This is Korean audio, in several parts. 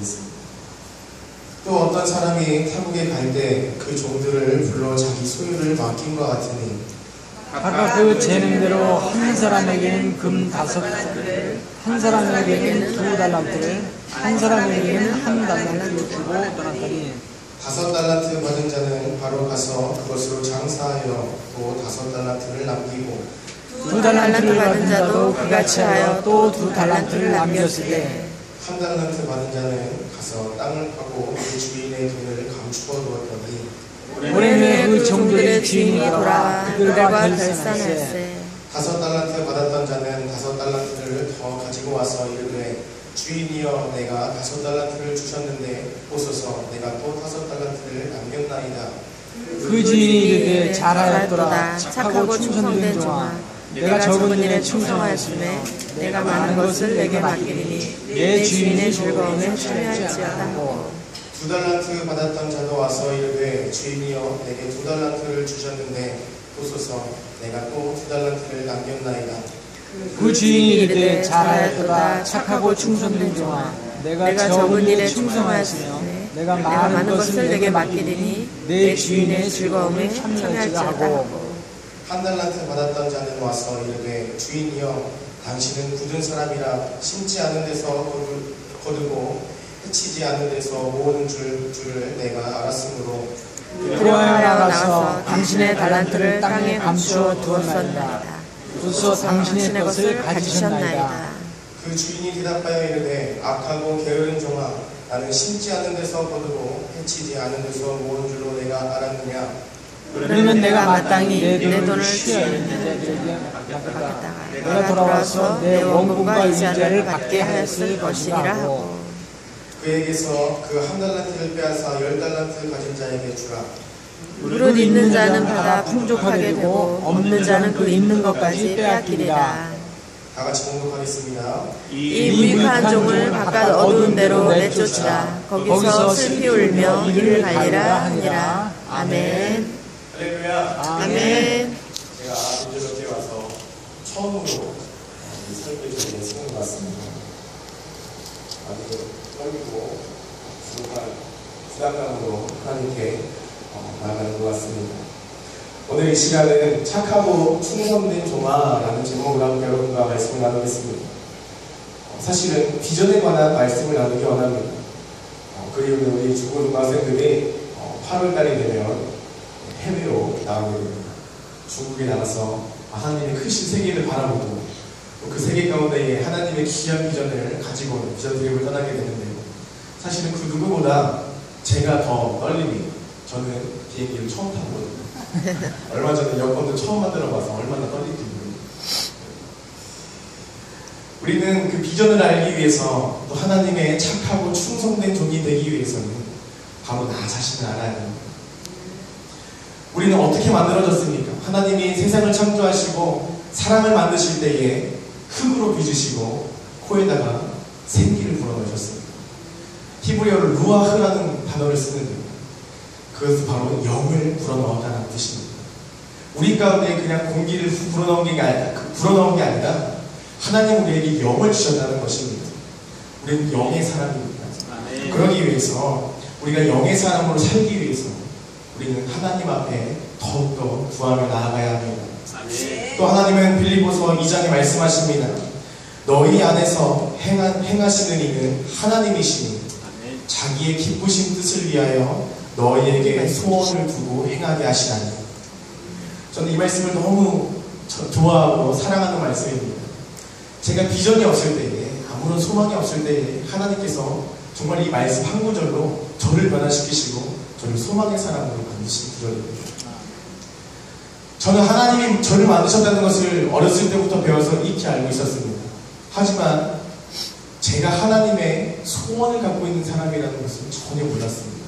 되겠습니다. 또 어떤 사람이 타국에 갈 때 그 종들을 불러 자기 소유를 맡긴 것 같으니 각각 그 재능대로 한 사람에게는 금 5달란트를, 한 사람에게는 2달란트를, 한 사람에게는 1달란트를 주고 떠났더니 5달란트 받은 자는 바로 가서 그것으로 장사하여 또 5달란트를 남기고 2달란트를 받은 자도 그같이 하여 또 2달란트를 남겼으되 1달란트 받은 자는 가서 땅을 파고 그 주인의 돈을 감추어 두었더니 오랜 후에 그 종들의 주인이 돌아 그들과 결산할세. 5달란트 받았던 자는 5달란트를 더 가지고 와서 이르되 주인이여 내가 5달란트를 주셨는데 보소서 내가 또 5달란트를 남겼나이다. 그 주인이 이르되 잘하였도다 착하고 충성된 종아, 내가 적은 일에 충성하였으며 내가 많은 것을 내게 맡기리니 내 주인의 즐거움에 참여할지어다 하고 2달란트 받았던 자도 와서 이르되 주인이여 내게 2달란트를 주셨는데 보소서 내가 또 2달란트를 남겼나이다. 그 주인이 이르되 잘하였도다 착하고 충성된 종아, 내가 적은 일에 충성하였으며 내가 많은 것을 내게 맡기리니 내 주인의 즐거움에 참여할지어다 하고 1달란트 받았던 자는 와서 이르되 주인이여 당신은 굳은 사람이라 심지 않은 데서 거두고 해치지 않은 데서 모으는 줄을 내가 알았으므로 그러하여 나가서 당신의 달란트를 땅에 감추어 두었었나이다. 그래서 당신의 것을 가지셨나이다. 그 주인이 대답하여 이르되 악하고 게으른 종아, 나는 심지 않은 데서 거두고 해치지 않은 데서 모은 줄로 내가 알았느냐. 그러면 내가 마땅히 내 돈을 취하여 있는 자들에게 맡겼다가 내가 돌아와서 내 원금과 이자를 받게 하였을 것이니라 하고 그에게서 그 1달란트를 빼앗아 10달란트 가진 자에게 주라. 무릇 있는 자는 받아 풍족하게 되고 없는 자는 그 있는 것까지 빼앗기리라. 다 같이 봉독하겠습니다. 이 무익한 종을 바깥 어두운 데로 내쫓으라. 거기서 슬피 울며 이를 갈리라 하니라. 아멘. 할렐루야. 아멘. 제가 인제롭게 와서 처음으로 이 설교에 성을 받습니다. 아주 떨리고 부담감으로 하나님께 나가는 것 같습니다. 오늘 이 시간은 착하고 충성된 종아라는 제목으로 함께 여러분과 말씀을 나누겠습니다. 사실은 비전에 관한 말씀을 나누기 원합니다. 그 이유는 우리 중고등학생들이 8월달이 되면 해외로 나가게 됩니다. 중국에 나가서 하나님의 크신 세계를 바라보고 그 세계 가운데에 하나님의 귀한 비전을 가지고 비전 트립을 떠나게 되는데요. 사실은 그 누구보다 제가 더 떨림이, 저는 비행기를 처음 타보거든요. 얼마 전에 여권도 처음 만들어봐서 얼마나 떨리는지 모르겠어요. 우리는 그 비전을 알기 위해서 또 하나님의 착하고 충성된 종이 되기 위해서는 바로 나 자신을 알아야 합니다. 우리는 어떻게 만들어졌습니까? 하나님이 세상을 창조하시고 사람을 만드실 때에 흙으로 빚으시고 코에다가 생기를 불어넣으셨습니다. 히브리어로 루아흐라는 단어를 쓰는데 그것은 바로 영을 불어넣었다는 뜻입니다. 우리 가운데 그냥 공기를 불어넣은 게 아니라 하나님 우리에게 영을 주셨다는 것입니다. 우리는 영의 사람입니다. 그러기 위해서 우리가 영의 사람으로 살기 위해서 우리는 하나님 앞에 더욱더 구하며 나아가야 합니다. 또 하나님은 빌립보서 2장에 말씀하십니다. 너희 안에서 행하시는 이는 하나님이시니 자기의 기쁘신 뜻을 위하여 너희에게 소원을 두고 행하게 하시나니. 저는 이 말씀을 너무 좋아하고 사랑하는 말씀입니다. 제가 비전이 없을 때에, 아무런 소망이 없을 때에 하나님께서 정말 이 말씀 한 구절로 저를 변화시키시고 저를 소망의 사람으로 만드신 구절입니다. 저는 하나님이 저를 만드셨다는 것을 어렸을 때부터 배워서 익히 알고 있었습니다. 하지만 제가 하나님의 소원을 갖고 있는 사람이라는 것은 전혀 몰랐습니다.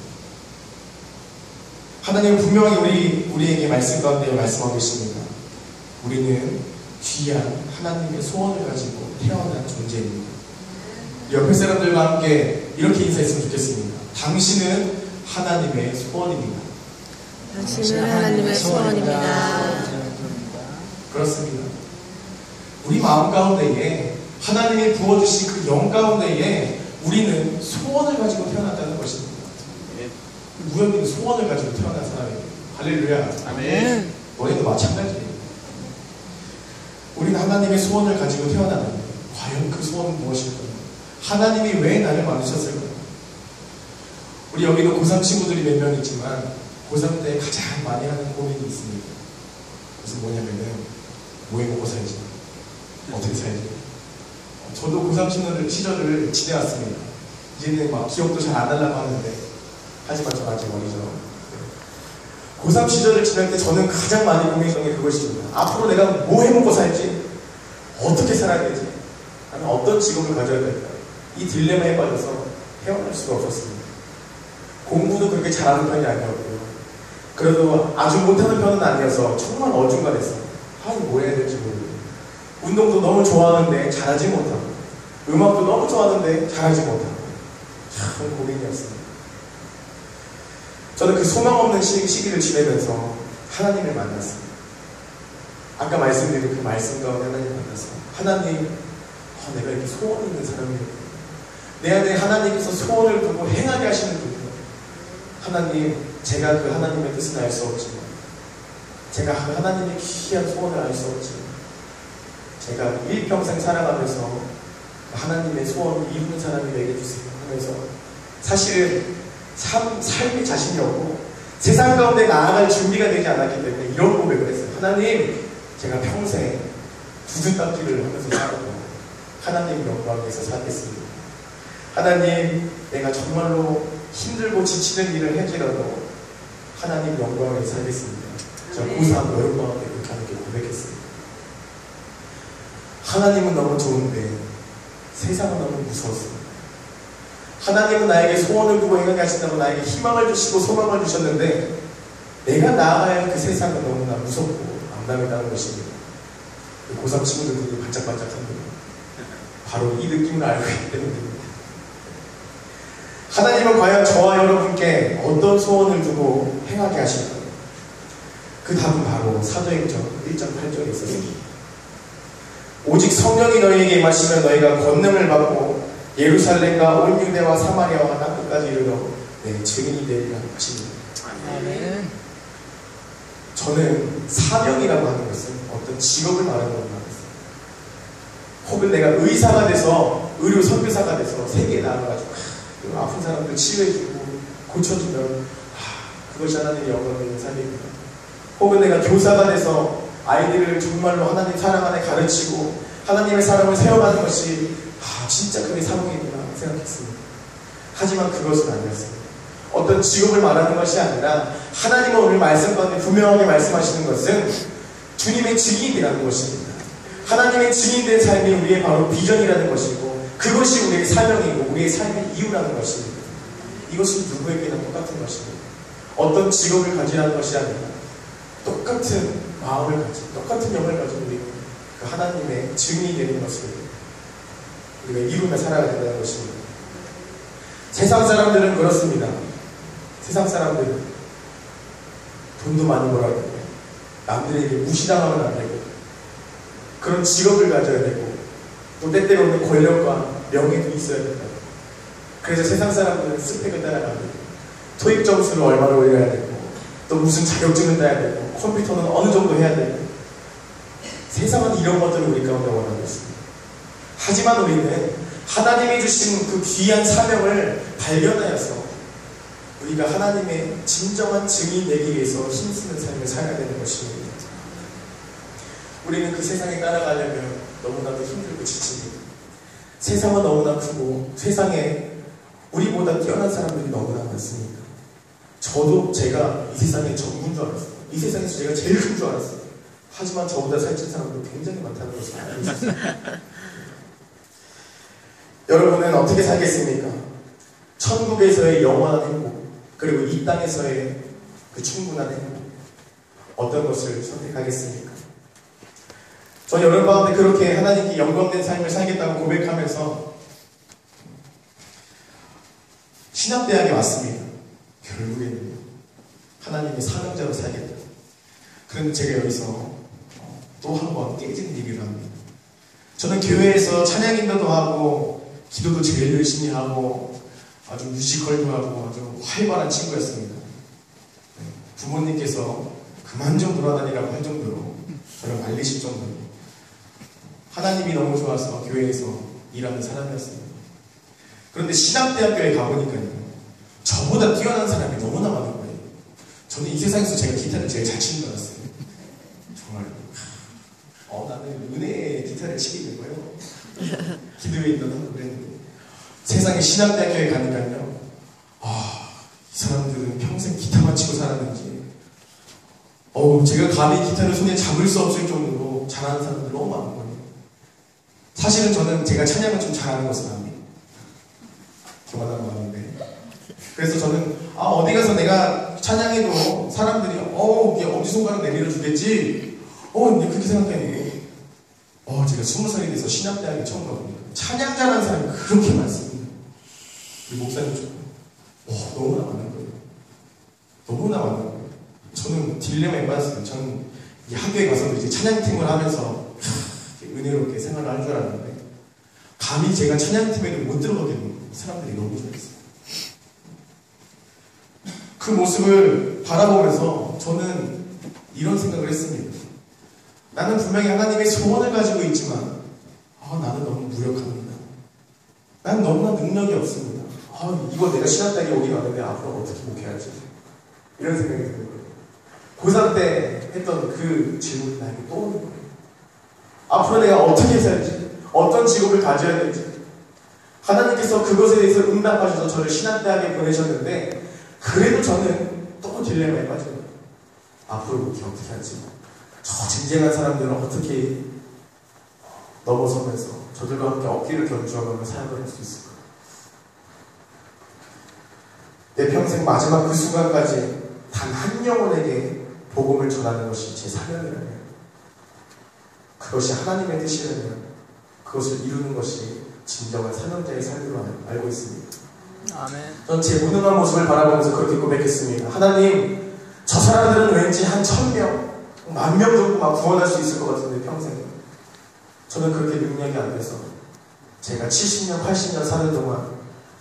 하나님은 분명히 우리에게 말씀 가운데 말씀하고 계십니다. 우리는 귀한 하나님의 소원을 가지고 태어난 존재입니다. 옆에 사람들과 함께 이렇게 인사했으면 좋겠습니다. 당신은 하나님의 소원입니다. 당신은 하나님의 소원입니다. 그렇습니다. 우리 마음 가운데에 하나님이 부어주신 그 영 가운데에 우리는 소원을 가지고 태어났다는 것입니다. 우연히 소원을 가지고 태어난 사람이에요. 할렐루야. 아멘. 너희도 마찬가지예요. 우리는 하나님의 소원을 가지고 태어났는데 과연 그 소원은 무엇일까요? 하나님이 왜 나를 만드셨을까요? 우리 여기도 고3 친구들이 몇 명 있지만 고3 때 가장 많이 하는 고민이 있습니다. 그래서 뭐냐면은 뭐 해먹고 살지? 어떻게 살지? 저도 고3 시절을 지내왔습니다. 이제는 막 기억도 잘 안 나려고 하는데 하지만 전 아직 어리죠. 고3 시절을 지낼 때 저는 가장 많이 고민했던 게 그것입니다. 앞으로 내가 뭐 해먹고 살지? 어떻게 살아야 되지? 나는 어떤 직업을 가져야 될까? 이 딜레마에 빠져서 헤어날 수가 없었습니다. 공부도 그렇게 잘하는 편이 아니었고요. 그래도 아주 못하는 편은 아니어서 정말 어중간했어요. 뭐 해야 될지 모르고. 운동도 너무 좋아하는데 잘하지 못하고, 음악도 너무 좋아하는데 잘하지 못하고, 참 고민이었습니다. 저는 그 소망 없는 시기를 지내면서 하나님을 만났습니다. 아까 말씀드린 그 말씀 가운데 하나님을 만났어요. 하나님, 내가 이렇게 소원이 있는 사람이에요. 내 안에 하나님께서 소원을 두고 행하게 하시는 분이에요. 하나님, 제가 그 하나님의 뜻은 알 수 없지만, 제가 하나님의 귀한 소원을 알 수 없지만, 제가 일평생 살아가면서 하나님의 소원을 이루는 사람이 되게 해주세요 하면서 사실은 삶의 자신이 없고 세상 가운데 나아갈 준비가 되지 않았기 때문에 이런 고백을 했어요. 하나님, 제가 평생 두둔닦기를 하면서 살고 하나님 영광 위해서 살겠습니다. 하나님, 내가 정말로 힘들고 지치는 일을 할지라도 하나님 영광 위해서 살겠습니다. 저 고3 여름방학 때 그렇게 하는 게 고백했습니다. 하나님은 너무 좋은데 세상은 너무 무서웠습니다. 하나님은 나에게 소원을 두고 행하게 하신다고 나에게 희망을 주시고 소망을 주셨는데 내가 나아가야 할 그 세상은 너무나 무섭고 암담하다는 것입니다. 고3 친구들이 반짝반짝합니다. 바로 이 느낌을 알고 있기 때문입니다. 하나님은 과연 저와 여러분께 어떤 소원을 두고 행하게 하실까요? 그 답은 바로 사도행전 1장 8절에 있었습니다. 오직 성령이 너희에게 임하시면 너희가 권능을 받고 예루살렘과 온 유대와 사마리아와 땅끝까지 이르러 내 증인이 되리라 하십니다. 아멘. 저는 사명이라고 하는 것은 어떤 직업을 말하는 것만 했어요. 혹은 내가 의사가 돼서 의료 선교사가 돼서 세계에 나가가지고 아픈 사람들 치유해주고 고쳐주면 그것이 하나님의 영광을 있는 삶입니다. 혹은 내가 교사가 돼서 아이들을 정말로 하나님 사랑 안에 가르치고 하나님의 사랑을 세워가는 것이 진짜 그게 사명이구나 생각했습니다. 하지만 그것은 아니었습니다. 어떤 직업을 말하는 것이 아니라 하나님은 오늘 말씀 가운데 분명하게 말씀하시는 것은 주님의 증인이라는 것입니다. 하나님의 증인된 삶이 우리의 바로 비전이라는 것이고 그것이 우리의 사명이고 우리의 삶의 이유라는 것입니다. 이것은 누구에게나 똑같은 것입니다. 어떤 직업을 가지라는 것이 아니라 똑같은 마음을 가진 똑같은 영을 가진 우리 그 하나님의 증인이 되는 것을 우리가 이루며 살아야 된다는 것입니다. 세상 사람들은 그렇습니다. 세상 사람들은 돈도 많이 벌어야 되고 남들에게 무시당하면 안 되고 그런 직업을 가져야 되고 또 때때로는 권력과 명예도 있어야 된다. 그래서 세상 사람들은 스펙을 따라가고 토익 점수를 얼마나 올려야 되고 또 무슨 자격증을 따야 되고 컴퓨터는 어느 정도 해야 되고 세상은 이런 것들을 우리 가운데 원하고 있습니다. 하지만 우리는 하나님이 주신 그 귀한 사명을 발견하여서 우리가 하나님의 진정한 증인 되기 위해서 힘쓰는 삶을 살아야 되는 것입니다. 우리는 그 세상에 따라가려면 너무나도 힘들고 지칩니다. 세상은 너무나 크고 세상에 우리보다 뛰어난 사람들이 너무나 많습니다. 저도 제가 이 세상의 전부인 줄 알았어요. 이 세상에서 제가 제일 큰 줄 알았어요. 하지만 저보다 살찐 사람도 굉장히 많다는 것을 알고 있었습니다. 여러분은 어떻게 살겠습니까? 천국에서의 영원한 행복, 그리고 이 땅에서의 그 충분한 행복, 어떤 것을 선택하겠습니까? 저 여러분 가운데 그렇게 하나님께 영광된 삶을 살겠다고 고백하면서 신학대학에 왔습니다. 결국에는 하나님의 사명자로 살겠다. 그런데 제가 여기서 또 한 번 깨진 얘기를 합니다. 저는 교회에서 찬양 인도도 하고 기도도 제일 열심히 하고 아주 뮤지컬도 하고 아주 활발한 친구였습니다. 부모님께서 그만 좀 돌아다니라고 할 정도로 저를 말리실 정도로 하나님이 너무 좋아서 교회에서 일하는 사람이었습니다. 그런데 신학대학교에 가보니까요, 저보다 뛰어난 사람이 너무나 많은 거예요. 저는 이 세상에서 제가 기타를 제일 잘 치는 줄 알았어요. 정말 나는 은혜의 기타를 치게 된 거예요. 기도에 있던 그랬는데 세상에 신학대학교에 가니까요, 이 사람들은 평생 기타만 치고 살았는지 제가 감히 기타를 손에 잡을 수 없을 정도로 잘하는 사람들 너무 많은 거예요. 사실은 저는 제가 찬양을 좀 잘하는 것은 압니다. 교만한 마음인데. 그래서 저는 어디 가서 내가 찬양해도 사람들이 이게 엄지손가락 내밀어 주겠지. 이제 그렇게 생각했는데 제가 20살이 돼서 신학대학에 처음 가보니까 찬양 잘하는 사람이 그렇게 많습니다. 우리 목사님처럼 너무나 많은 거예요. 너무나 많은 거예요. 저는 딜레마에 빠졌어요. 저는 이 학교에 가서도 이제 찬양팀을 하면서 은혜롭게 생활을 할 줄 알았는데 감히 제가 찬양팀에도 못 들어가게 되는 사람들이 너무 좋아했어요. 그 모습을 바라보면서 저는 이런 생각을 했습니다. 나는 분명히 하나님의 소원을 가지고 있지만 나는 너무 무력합니다. 나는 너무나 능력이 없습니다. 이거 내가 신학대학에 오긴 왔는데 앞으로 어떻게 목회할지 이런 생각이 드는 거예요. 고3 때 했던 그 질문이 나에게 또 오는 거예요. 앞으로 내가 어떻게 살지, 어떤 직업을 가져야 될지. 하나님께서 그것에 대해서 응답하셔서 저를 신학대학에 보내셨는데 그래도 저는 또 딜레마에 빠진 거예요. 앞으로 목회 어떻게 할지, 저 쟁쟁한 사람들은 어떻게 넘어서면서 저들과 함께 어깨를 견주어가며 사역을 할 수 있을까. 내 평생 마지막 그 순간까지 단 한 영혼에게 복음을 전하는 것이 제 사명이라면, 그것이 하나님의 뜻이라면 그것을 이루는 것이 진정한 사명자의 삶으로 알고 있습니다. 아멘. 전 제 무능한 모습을 바라보면서 그렇게 고백했습니다. 하나님, 저 사람들은 왠지 한 1000명, 10,000명 정도 막 구원할 수 있을 것 같은데 평생. 저는 그렇게 능력이 안 돼서 제가 70년, 80년 사는 동안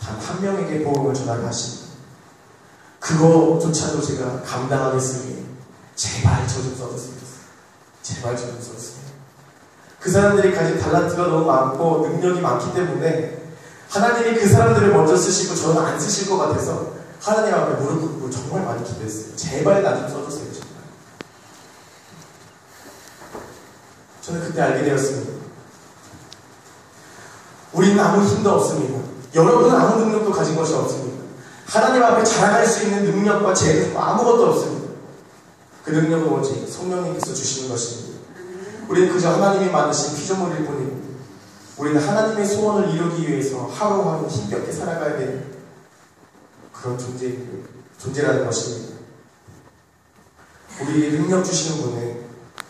단 한 명에게 복음을 전하게 하십니다. 그거조차도 제가 감당하겠으니 제발 저 좀 써주세요. 제발 저 좀 써주세요. 그 사람들이 가진 달란트가 너무 많고 능력이 많기 때문에 하나님이 그 사람들을 먼저 쓰시고 저는 안 쓰실 것 같아서 하나님 앞에 무릎 꿇고 정말 많이 기도했어요. 제발 나 좀 써주세요. 정말. 저는 그때 알게 되었습니다. 우리는 아무 힘도 없습니다. 여러분은 아무 능력도 가진 것이 없습니다. 하나님 앞에 자랑할 수 있는 능력과 재능 아무것도 없습니다. 그 능력은 오직 성령님께서 주시는 것입니다. 우리는 그저 하나님이 만드신 피조물일 뿐입니다. 우리는 하나님의 소원을 이루기 위해서 하루하루 힘겹게 살아가야 되는 그런 존재라는 것입니다. 우리에게 능력 주시는 분은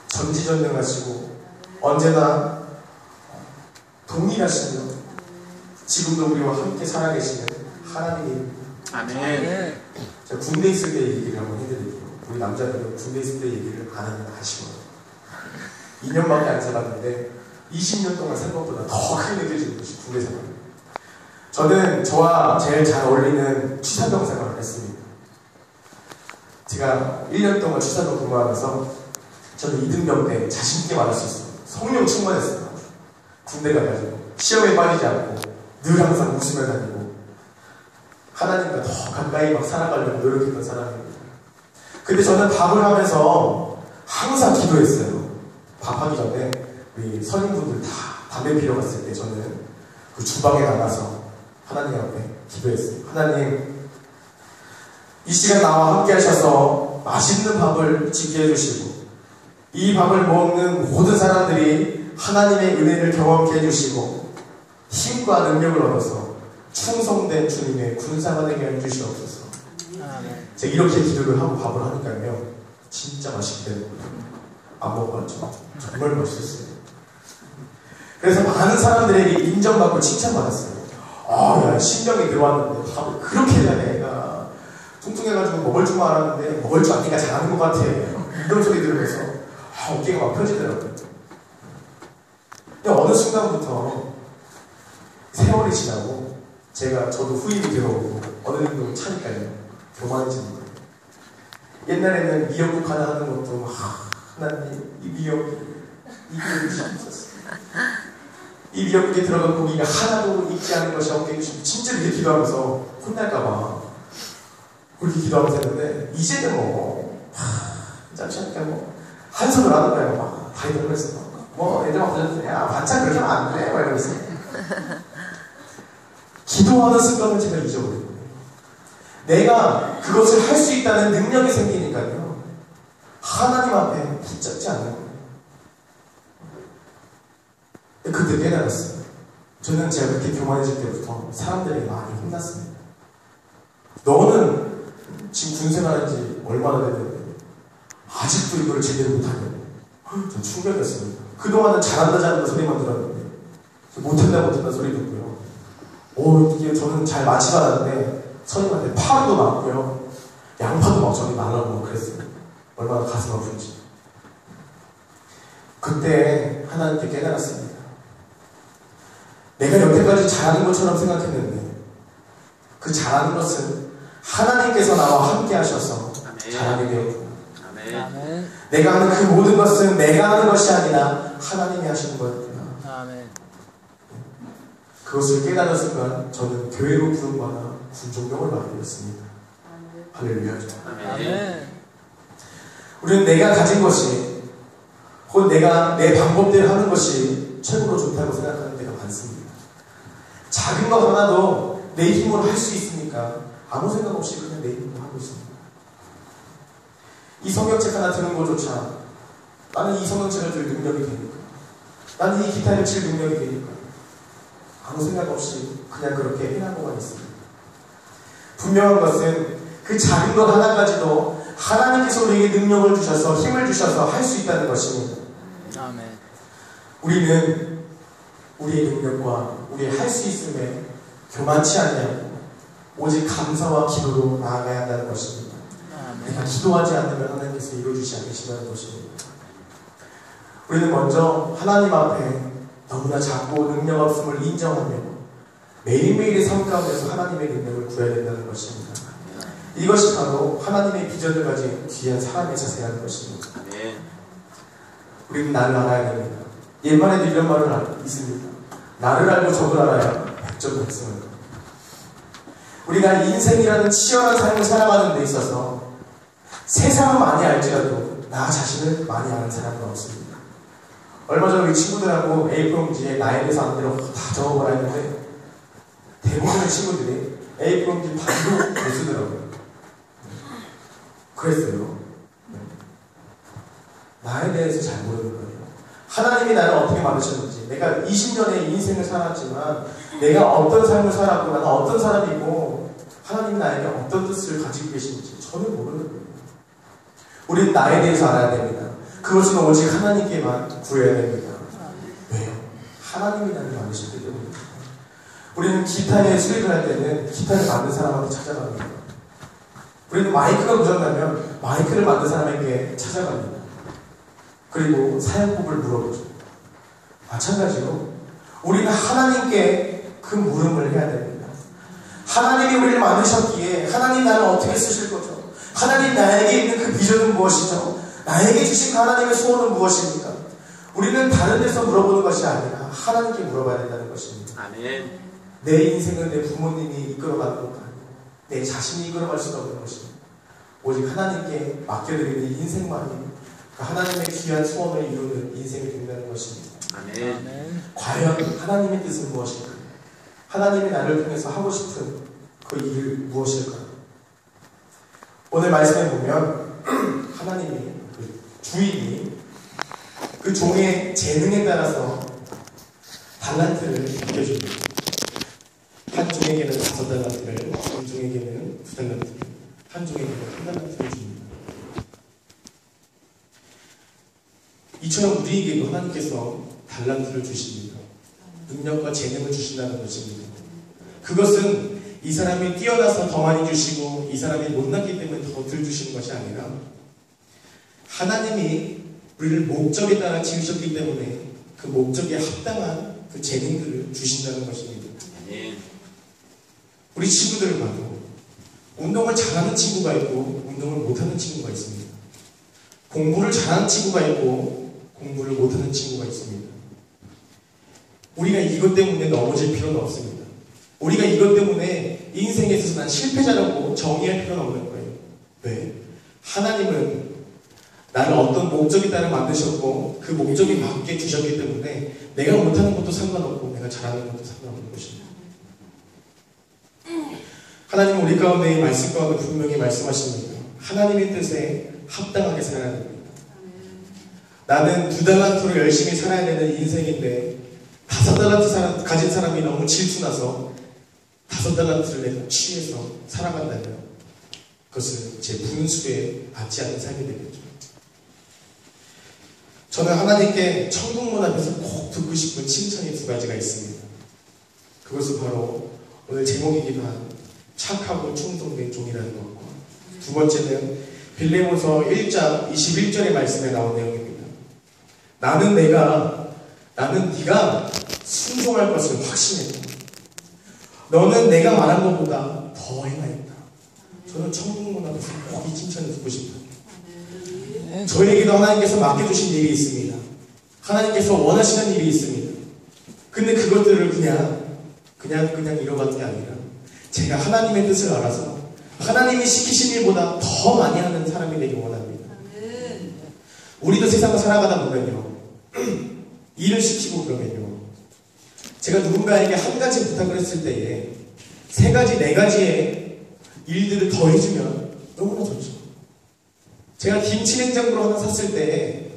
전지전능하시고 언제나 동일하시며 지금도 우리와 함께 살아계시는 하나님입니다. 아멘. 제가 군대 있을 때 얘기를 한번 해드릴게요. 우리 남자들은 군대 있을 때 얘기를 안 하면 아쉬워요. 2년밖에 안 살았는데 20년 동안 산 것보다 더 크게 느껴지는 것이 군대 생활입니다. 저는 저와 제일 잘 어울리는 취사병 생활을 했습니다. 제가 1년 동안 취사병 근무하면서 저는 이등병 때 자신있게 말할 수 있어요. 성령 충만했어요. 군대 가가지고 시험에 빠지지 않고 늘 항상 웃으며 다니고 하나님과 더 가까이 막 살아가려고 노력했던 사람입니다. 근데 저는 밥을 하면서 항상 기도했어요. 밥하기 전에 우리 선임분들 다 담배 피러 갔을 때 저는 그 주방에 나가서 하나님 앞에 기도했어요. 하나님, 이 시간 나와 함께 하셔서 맛있는 밥을 짓게 해주시고 이 밥을 먹는 모든 사람들이 하나님의 은혜를 경험케 해주시고 힘과 능력을 얻어서 충성된 주님의 군사가 되게 해주시옵소서. 제가 이렇게 기도를 하고 밥을 하니까요, 진짜 맛있게 되는 거예요. 안 먹어봤죠? 정말 맛있었어요. 그래서 많은 사람들에게 인정받고 칭찬받았어요. 야, 신병이 들어왔는데 밥을 그렇게 해야 내가 뚱뚱해가지고 먹을 줄만 알았는데 먹을 줄 아니까 잘하는 것 같아. 이런 소리 들으면서 어깨가 막 펴지더라고요. 근데 어느 순간부터 세월이 지나고 저도 후임이 되어오고 어느 정도 차니까요. 교만해지는 거예요. 옛날에는 미역국 하나 하는 것도 막 하나님 이 미역국이 주시옵소서. 이 미역국에 들어간 고기가 하나도 익지 않은 것이 없게 해주시고 진짜 이렇게 기도하면서 혼날까봐 그렇게 기도하면서 했는데 이제는 짬치니까 한 손으로 하는 거예요. 막 다이어트를 했어. 애들 막 보셨어요. 야 반찬 그렇게 하면 안 돼. 막 이러면서 기도하는 습관을 제가 잊어버린 거예요. 내가 그것을 할 수 있다는 능력이 생기니까요. 하나님 앞에 붙잡지 않는 거예요. 그때 깨달았어요. 저는 제가 그렇게 교만해질 때부터 사람들에게 많이 혼났습니다. 너는 지금 군생활한 지 얼마나 됐는데 아직도 이걸 제대로 못하냐고. 전 충격이었습니다. 그동안은 잘한다 소리만 들었는데 못한다 소리 듣고요. 이게 저는 잘 맞지가 않았는데 선생님한테 파도 맞고요. 양파도 막 저기 날라고 막 그랬어요. 얼마나 가슴 아픈지. 그때 하나님께 깨달았습니다. 내가 여태까지 잘하는 것처럼 생각했는데 그 잘하는 것은 하나님께서 나와 함께 하셔서 잘하게 되었구나. 아멘. 내가 하는 그 모든 것은 내가 하는 것이 아니라 하나님이 하시는 거였구나. 아멘. 그것을 깨달은 순간 저는 교회로 부름받아 군종병을 받게 되었습니다. 할렐루야. 아멘. 우리는 내가 가진 것이 혹은 내가 내 방법대로 하는 것이 최고로 좋다고 생각하는 때가 많습니다. 작은 것 하나도 내 힘으로 할 수 있으니까 아무 생각 없이 그냥 내 힘으로 하고 있습니다. 이 성경책 하나 드는 것조차 나는 이 성경책을 들 능력이 되니까, 나는 이 기타를 칠 능력이 되니까 아무 생각 없이 그냥 그렇게 해나고만 있습니다. 분명한 것은 그 작은 것 하나까지도 하나님께서 우리에게 능력을 주셔서 힘을 주셔서 할 수 있다는 것입니다. 아멘. 우리는 우리의 능력과 우리의 할 수 있음에 교만치 않냐고 오직 감사와 기도로 나아가야 한다는 것입니다. 내가 기도하지 않으면 하나님께서 이루어주지 않으신다는 것입니다. 우리는 먼저 하나님 앞에 너무나 작고 능력 없음을 인정하며 매일매일의 삶 가운데서 하나님의 능력을 구해야 된다는 것입니다. 이것이 바로 하나님의 비전을 가진 귀한 사람의 자세라는 것입니다. 우리는 나를 알아야 됩니다. 옛말에도 이런 말을 있습니다. 나를 알고 적을 알아야 백전백승을. 우리가 인생이라는 치열한 삶을 살아가는 데 있어서 세상을 많이 알지라도 나 자신을 많이 아는 사람은 없습니다. 얼마 전에 우리 친구들하고 A4용지에 나에 대해서 아는 대로 다 적어보라 했는데 대부분의 친구들이 A4용지 반도 못 쓰더라고요. 그랬어요. 나에 대해서 잘 모르는 거예요. 하나님이 나를 어떻게 만드셨는지, 내가 20년의 인생을 살았지만 내가 어떤 삶을 살았고 나는 어떤 사람이고 하나님이 나에게 어떤 뜻을 가지고 계신지 전혀 모르는 거예요. 우리는 나에 대해서 알아야 됩니다. 그것은 오직 하나님께만 구해야 됩니다. 왜요? 하나님이 나를 만드셨기 때문입니다. 우리는 기타에 수입을 할 때는 기타를 만든 사람한테 찾아갑니다. 우리는 마이크가 고장나면 마이크를 만든 사람에게 찾아갑니다. 그리고 사용법을 물어보죠. 마찬가지로 우리는 하나님께 그 물음을 해야 됩니다. 하나님이 우리를 만드셨기에 하나님 나를 어떻게 쓰실 거죠? 하나님 나에게 있는 그 비전은 무엇이죠? 나에게 주신 하나님의 소원은 무엇입니까? 우리는 다른 데서 물어보는 것이 아니라 하나님께 물어봐야 된다는 것입니다. 아멘. 내 인생은 내 부모님이 이끌어가는 것도 아니고 내 자신이 이끌어갈 수가 없는 것입니다. 오직 하나님께 맡겨드리는 인생만이 하나님의 귀한 소원을 이루는 인생이 된다는 것입니다. 아멘. 과연 하나님의 뜻은 무엇일까요? 하나님이 나를 통해서 하고 싶은 그 일을 무엇일까요? 오늘 말씀에 보면 하나님이 그 주인이 그 종의 재능에 따라서 달란트를 맡겨줍니다. 한 종에게는 5달란트를, 한 종에게는 2달란트를, 한 종에게는 1달란트를 줍니다. 이처럼 우리에게도 하나님께서 달란트를 주십니다. 능력과 재능을 주신다는 것입니다. 그것은 이 사람이 뛰어나서 더 많이 주시고 이 사람이 못났기 때문에 더 덜 주시는 것이 아니라 하나님이 우리를 목적에 따라 지으셨기 때문에 그 목적에 합당한 그 재능들을 주신다는 것입니다. 우리 친구들을 봐도 운동을 잘하는 친구가 있고 운동을 못하는 친구가 있습니다. 공부를 잘하는 친구가 있고 공부를 못하는 친구가 있습니다. 우리가 이것 때문에 넘어질 필요는 없습니다. 우리가 이것 때문에 인생에 있어서 난 실패자라고 정의할 필요는 없는 거예요. 왜? 하나님은 나를 어떤 목적에 따라 만드셨고 그 목적에 맞게 주셨기 때문에 내가 못하는 것도 상관없고 내가 잘하는 것도 상관없는 것입니다. 하나님은 우리 가운데 이 말씀 가운데 분명히 말씀하십니다. 하나님의 뜻에 합당하게 살아야 됩니다. 나는 2달란트로 열심히 살아야 되는 인생인데 5달란트 가진 사람이 너무 질투나서 5달란트를 내가 취해서 살아간다면 그것은 제 분수에 맞지 않는 삶이 되겠죠. 저는 하나님께 천국문 앞에서 꼭 듣고 싶은 칭찬이 2가지가 있습니다. 그것은 바로 오늘 제목이기도 한 착하고 충성된 종이라는 것과 두 번째는 빌레몬서 1장 21절의 말씀에 나온 내용입니다. 나는 네가 순종할 것을 확신했다. 너는 내가 말한 것보다 더 행하였다. 저는 천국문 앞에서 꼭 이 칭찬을 듣고 싶어요. 저에게도 하나님께서 맡겨주신 일이 있습니다. 하나님께서 원하시는 일이 있습니다. 근데 그것들을 그냥 이뤄가는 게 아니라 제가 하나님의 뜻을 알아서 하나님이 시키신 일보다 더 많이 하는 사람이 되기 원합니다. 우리도 세상을 살아가다 보면요. 일을 시키고 그러면요. 제가 누군가에게 한 가지 부탁을 했을 때에 3가지, 4가지의 일들을 더 해주면 너무나 좋죠. 제가 김치 냉장고를 하나 샀을 때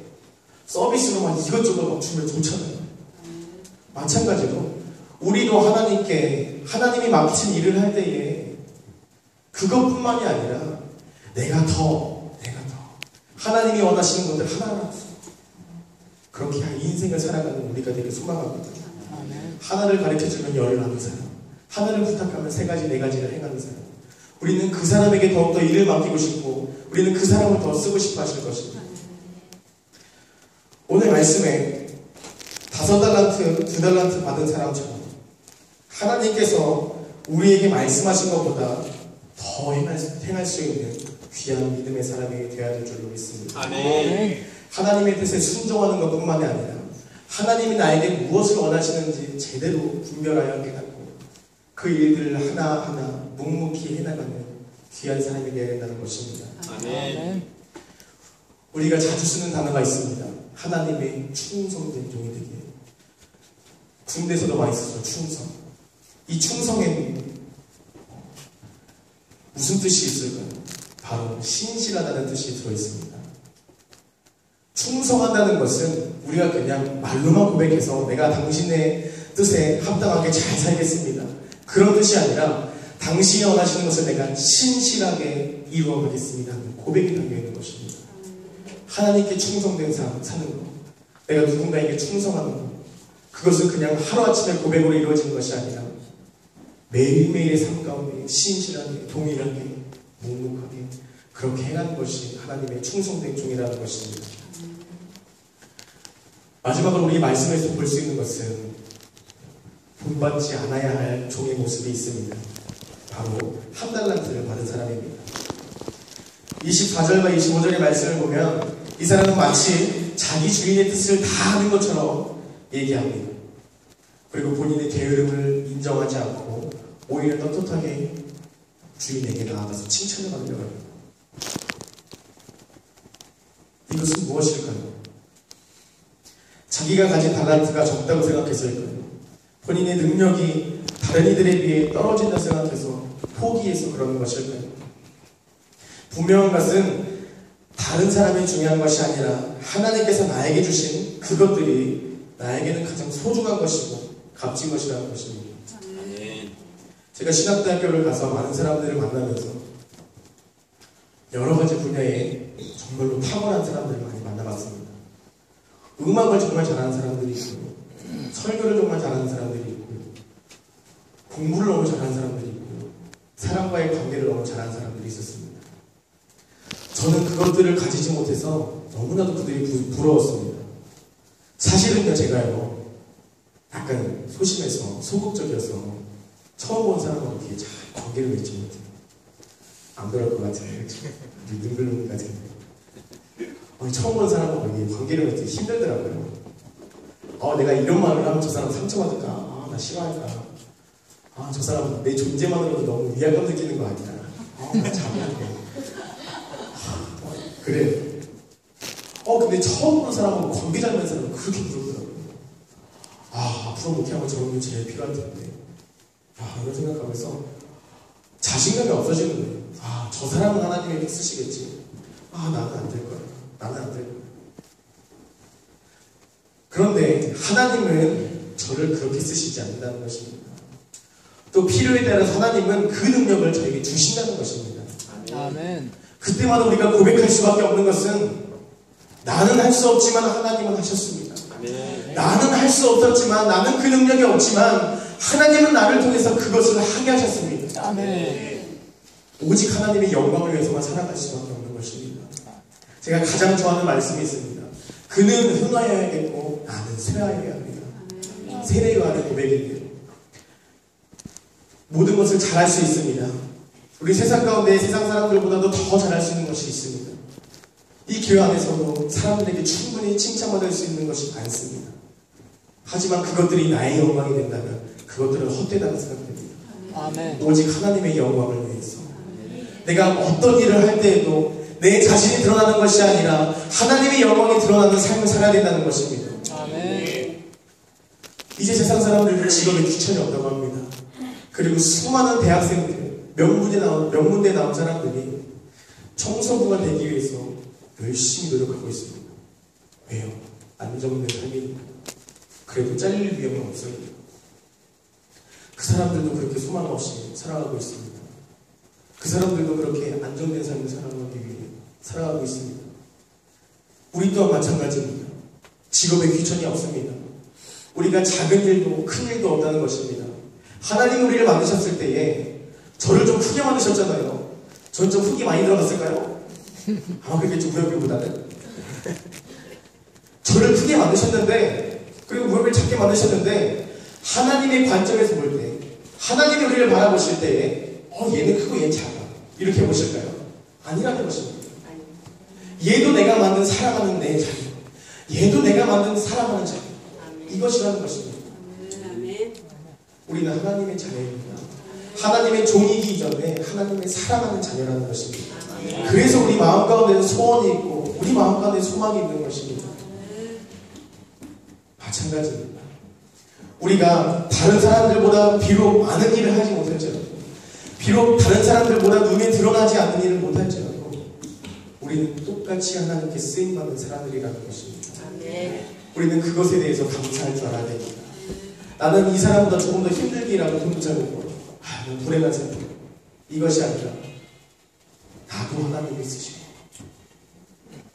서비스로 막 이것저것 막 주면 좋잖아요. 마찬가지로 우리도 하나님이 맡기신 일을 할 때에 그것뿐만이 아니라 내가 더 하나님이 원하시는 것들 하나하나 그렇게 인생을 살아가는 우리가 되게 소망합니다. 하나를 가르쳐주면 열을 하는 사람, 하나를 부탁하면 3가지, 4가지를 행하는 사람. 우리는 그 사람에게 더욱더 일을 맡기고 싶고 우리는 그 사람을 더 쓰고 싶어 하실 것입니다. 오늘 말씀에 5달란트, 2달란트 받은 사람처럼 하나님께서 우리에게 말씀하신 것보다 더 행할 수 있는 귀한 믿음의 사람이 되어야 될 줄로 믿습니다. 아멘. 하나님의 뜻에 순종하는 것뿐만이 아니라 하나님이 나에게 무엇을 원하시는지 제대로 분별하여 깨닫고 그 일들을 하나하나 묵묵히 해나가는 귀한 사람이 되어야 된다는 것입니다. 아멘. 우리가 자주 쓰는 단어가 있습니다. 하나님의 충성된 종이 되기. 군대에서도 많이 쓰죠. 충성. 이 충성에는 무슨 뜻이 있을까요? 바로 신실하다는 뜻이 들어있습니다. 충성한다는 것은 우리가 그냥 말로만 고백해서 내가 당신의 뜻에 합당하게 잘 살겠습니다. 그런 뜻이 아니라 당신이 원하시는 것을 내가 신실하게 이루어가겠습니다 하는 고백이 담겨있는 것입니다. 하나님께 충성된 삶 사는 것, 내가 누군가에게 충성하는 것, 그것은 그냥 하루아침에 고백으로 이루어지는 것이 아니라 매일매일의 삶 가운데 신실하게, 동일하게, 묵묵하게 그렇게 행하는 것이 하나님의 충성된 종이라는 것입니다. 마지막으로 우리 말씀에서 볼 수 있는 것은 본받지 않아야 할 종의 모습이 있습니다. 바로 1달란트를 받은 사람입니다. 24절과 25절의 말씀을 보면 이 사람은 마치 자기 주인의 뜻을 다 하는 것처럼 얘기합니다. 그리고 본인의 게으름을 인정하지 않고 오히려 떳떳하게 주인에게 나아가서 칭찬을 받으려고 합니다. 이것은 무엇일까요? 자기가 가진 달란트가 적다고 생각해서일까요? 본인의 능력이 다른 이들에 비해 떨어진다 생각해서 포기해서 그러는 것일까요? 분명한 것은 다른 사람이 중요한 것이 아니라 하나님께서 나에게 주신 그것들이 나에게는 가장 소중한 것이고 값진 것이라는 것입니다. 제가 신학대학교를 가서 많은 사람들을 만나면서 여러 가지 분야에 정말로 탁월한 사람들을 많이 만나봤습니다. 음악을 정말 잘하는 사람들이 있고요. 설교를 정말 잘하는 사람들이 있고요. 공부를 너무 잘하는 사람들이 있고요. 사람과의 관계를 너무 잘하는 사람들이 있었습니다. 저는 그것들을 가지지 못해서 너무나도 그들이 부러웠습니다. 사실은요, 제가요, 약간 소심해서 소극적이어서 처음 본 사람은 어떻게 잘 관계를 맺지 못해. 안 그럴 것 같은데, 그치? 능글능글 같은데. 처음 본 사람은 어떻게 관계를 맺기 힘들더라고요. 내가 이런 말을 하면 저 사람 상처받을까? 나 싫어할까? 저 사람 내 존재만으로도 너무 위압감 느끼는 거 아니야? 나 잘못해. 그래. 근데 처음 본 사람은 관계 잘 맺는 사람은 그렇게 부르더라고요. 앞으로 목회 하면 저런 게 제일 필요할 텐데. 이런 생각하면서 자신감이 없어지는 거예요. 저 사람은 하나님에게 쓰시겠지. 나는 안 될 거야. 나는 안 될 거야. 그런데 하나님은 저를 그렇게 쓰시지 않는다는 것입니다. 또 필요에 따라서 하나님은 그 능력을 저에게 주신다는 것입니다. 아멘. 그때마다 우리가 고백할 수밖에 없는 것은 나는 할 수 없지만 하나님은 하셨습니다. 아멘. 나는 할 수 없었지만, 나는 그 능력이 없지만 하나님은 나를 통해서 그것을 하게 하셨습니다. 아멘. 오직 하나님의 영광을 위해서만 살아갈 수밖에 없는 것입니다. 제가 가장 좋아하는 말씀이 있습니다. 그는 흥하여야겠고 나는 쇠하여야 합니다. 세례가 하는 고백인데요. 모든 것을 잘할 수 있습니다. 우리 세상 가운데 세상 사람들보다도 더 잘할 수 있는 것이 있습니다. 이 교회 안에서도 사람들에게 충분히 칭찬받을 수 있는 것이 많습니다. 하지만 그것들이 나의 영광이 된다면 그것들은 헛되다고 생각됩니다. 아멘. 오직 하나님의 영광을 위해서 내가 어떤 일을 할 때에도 내 자신이 드러나는 것이 아니라 하나님의 영광이 드러나는 삶을 살아야 된다는 것입니다. 아멘. 이제 세상 사람들은 직업에 귀천이 없다고 합니다. 그리고 수많은 대학생들, 명문대 나온 사람들이 청소부가 되기 위해서 열심히 노력하고 있습니다. 왜요? 안정된 삶이니까. 그래도 잘릴 위험은 없어요. 그 사람들도 그렇게 소망 없이 살아가고 있습니다. 그 사람들도 그렇게 안정된 삶을 살아가기 위해 살아가고 있습니다. 우리 또한 마찬가지입니다. 직업에 귀천이 없습니다. 우리가 작은 일도 큰 일도 없다는 것입니다. 하나님 우리를 만드셨을 때에 저를 좀 크게 만드셨잖아요. 저는 좀 흙이 많이 들어갔을까요? 아마 그렇겠죠. 무협이보다는. 저를 크게 만드셨는데, 그리고 무협을 작게 만드셨는데, 하나님의 관점에서 볼 때, 하나님이 우리를 바라보실 때에 얘는 크고 얘는 작아. 이렇게 보실까요? 아니라는 것입니다. 얘도 내가 만든 사랑하는 내 자녀, 얘도 내가 만든 사랑하는 자녀, 이것이라는 것입니다. 우리는 하나님의 자녀입니다. 하나님의 종이기 이전에 하나님의 사랑하는 자녀라는 것입니다. 그래서 우리 마음 가운데는 소원이 있고 우리 마음 가운데 소망이 있는 것입니다. 마찬가지입니다. 우리가 다른 사람들보다 비록 많은 일을 하지 못할지라도, 비록 다른 사람들보다 눈에 드러나지 않는 일을 못할지라도 우리는 똑같이 하나님께 쓰임받는 사람들이라는 것입니다. 우리는 그것에 대해서 감사할 줄 알아야 됩니다. 나는 이 사람보다 조금 더 힘들게 일하고 돈도 잘 못 벌어. 너무 불행한 사람. 이것이 아니라 나도 하나님이 쓰시고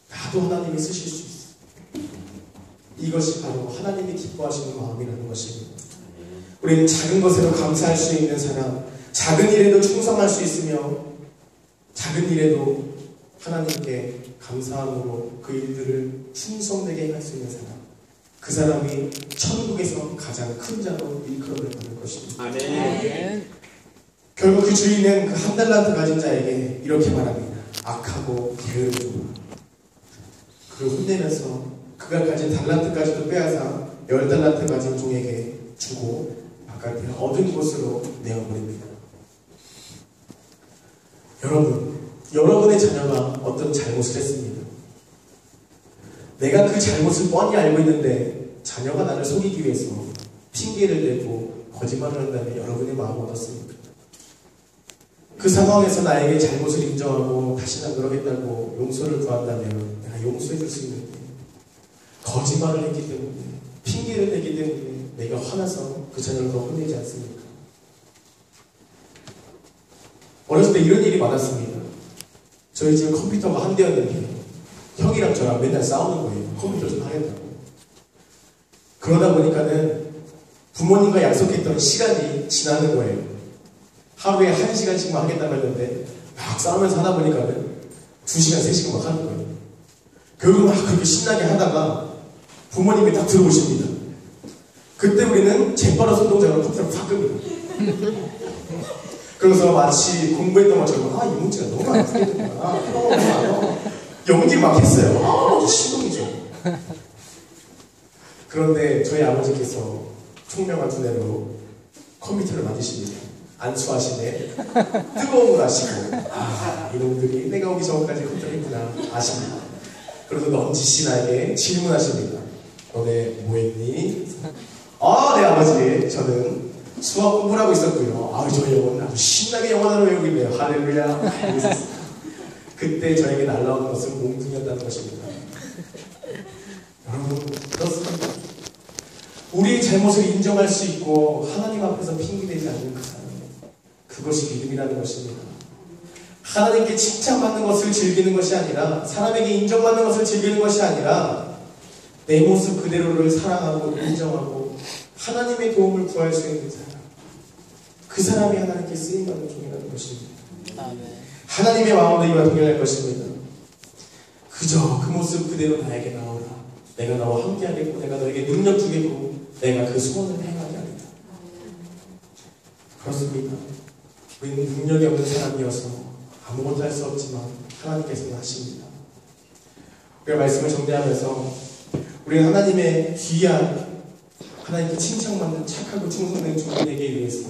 나도 하나님이 쓰실 수 있어. 이것이 바로 하나님이 기뻐하시는 마음이라는 것입니다. 우리는 작은 것에도 감사할 수 있는 사람, 작은 일에도 충성할 수 있으며 작은 일에도 하나님께 감사함으로 그 일들을 충성되게 할 수 있는 사람, 그 사람이 천국에서 가장 큰 자로 일컬음을 받을 것입니다. 아멘. 결국 그 주인은 그 한 달란트 가진 자에게 이렇게 말합니다. 악하고 게으른 종아. 그를 혼내면서 그가 가진 달란트까지도 빼앗아 10달란트 가진 종에게 주고 바깥에 어두운 곳으로 내어버립니다. 여러분의 자녀가 어떤 잘못을 했습니다. 내가 그 잘못을 뻔히 알고 있는데 자녀가 나를 속이기 위해서 핑계를 대고 거짓말을 한다면 여러분의 마음은 어떻습니까? 그 상황에서 나에게 잘못을 인정하고 다시는 안 그러겠다고 용서를 구한다면 내가 용서해 줄 수 있는데 거짓말을 했기 때문에 핑계를 대기 때문에 내가 화나서 그 자녀를 더 혼내지 않습니까? 어렸을 때 이런 일이 많았습니다. 저희 집에 컴퓨터가 한 대였는데 형이랑 저랑 맨날 싸우는 거예요. 컴퓨터 좀 하겠다고. 그러다 보니까는 부모님과 약속했던 시간이 지나는 거예요. 하루에 1시간씩만 하겠다고 했는데 막 싸우면서 하다 보니까는 2시간, 3시간 막 하는 거예요. 결국 막 그렇게 신나게 하다가 부모님이 딱 들어오십니다. 그때 우리는 재빠른 손동작으로 컴퓨터를 팍 끕니다. 그래서 마치 공부했던 것처럼 이 문제가 너무 안 풀리는구나. 연기 막 했어요. 신동이죠. 그런데 저희 아버지께서 총명한 두뇌로 컴퓨터를 만드십니다. 안수하시네. 뜨거운 걸 아시고 이놈들이 내가 오기 전까지 컴퓨터를 했구나 아십니다. 그래서 넌지시 나에게 질문하십니다. 너네 뭐했니? 네 아버지 저는 수학 공부를 하고 있었고요. 저 영어는 아주 신나게 영어단어 외우고 있네요. 할렐루야. 그때 저에게 날라오는 것은 몽둥이였다는 것입니다. 여러분 그렇습니다. 우리의 잘못을 인정할 수 있고 하나님 앞에서 핑계대지 않는 그 사람, 그것이 믿음이라는 것입니다. 하나님께 칭찬받는 것을 즐기는 것이 아니라, 사람에게 인정받는 것을 즐기는 것이 아니라 내 모습 그대로를 사랑하고 인정하고 하나님의 도움을 구할 수 있는 사람, 그 사람이 하나님께 쓰임받는 종이라는 것입니다. 하나님의 마음도 이와 동일할 것입니다. 그저 그 모습 그대로 나에게 나오라. 내가 너와 함께하겠고 내가 너에게 능력 주겠고 내가 그 소원을 행하게 하리라. 그렇습니다. 우리는 능력이 없는 사람이어서 아무것도 할 수 없지만 하나님께서는 하십니다. 우리가 말씀을 정리하면서 우리는 하나님의 귀한, 하나님께 칭찬받는 착하고 충성된 종이 되기 위해서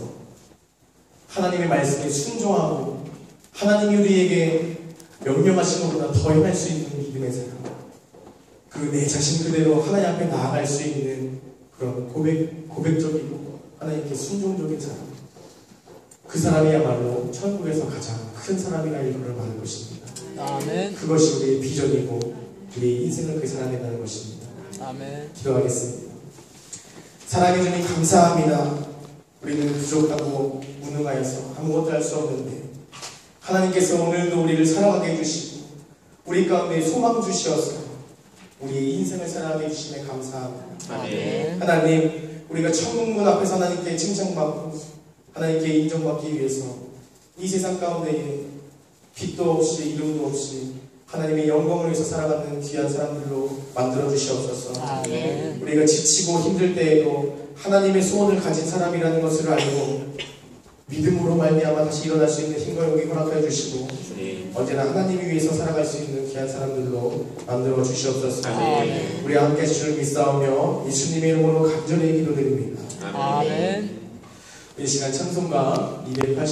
하나님의 말씀에 순종하고 하나님이 우리에게 명령하신 것보다 더 행할 수 있는 믿음의 사람, 그 내 자신 그대로 하나님 앞에 나아갈 수 있는 그런 고백적이고 하나님께 순종적인 사람, 그 사람이야말로 천국에서 가장 큰 사람이라 일컬을 받을 것입니다. 아멘. 그것이 우리의 비전이고 우리의 인생을 그 사람에 가는 것입니다. 아멘. 기도하겠습니다. 사랑해 주님 감사합니다. 우리는 부족하고 무능하여서 아무것도 할 수 없는데 하나님께서 오늘도 우리를 사랑하게 해주시고 우리 가운데 소망 주시어서 우리의 인생을 살아가게 해주심에 감사합니다. 아멘. 하나님, 우리가 천국문 앞에서 하나님께 칭찬받고 하나님께 인정받기 위해서 이 세상 가운데 빛도 없이 이름도 없이 하나님의 영광을 위해서 살아가는 귀한 사람들로 만들어 주시옵소서. 아멘. 우리가 지치고 힘들 때에도 하나님의 소원을 가진 사람이라는 것을 알고 믿음으로 말미암아 다시 일어날 수 있는 힘과 용기 허락하여 주시고 언제나 하나님을 위해서 살아갈 수 있는 귀한 사람들로 만들어 주시옵소서. 아멘. 우리 함께 주를 믿사오며 예수님의 이름으로 간절히 기도드립니다. 아멘. 이 시간 찬송가 280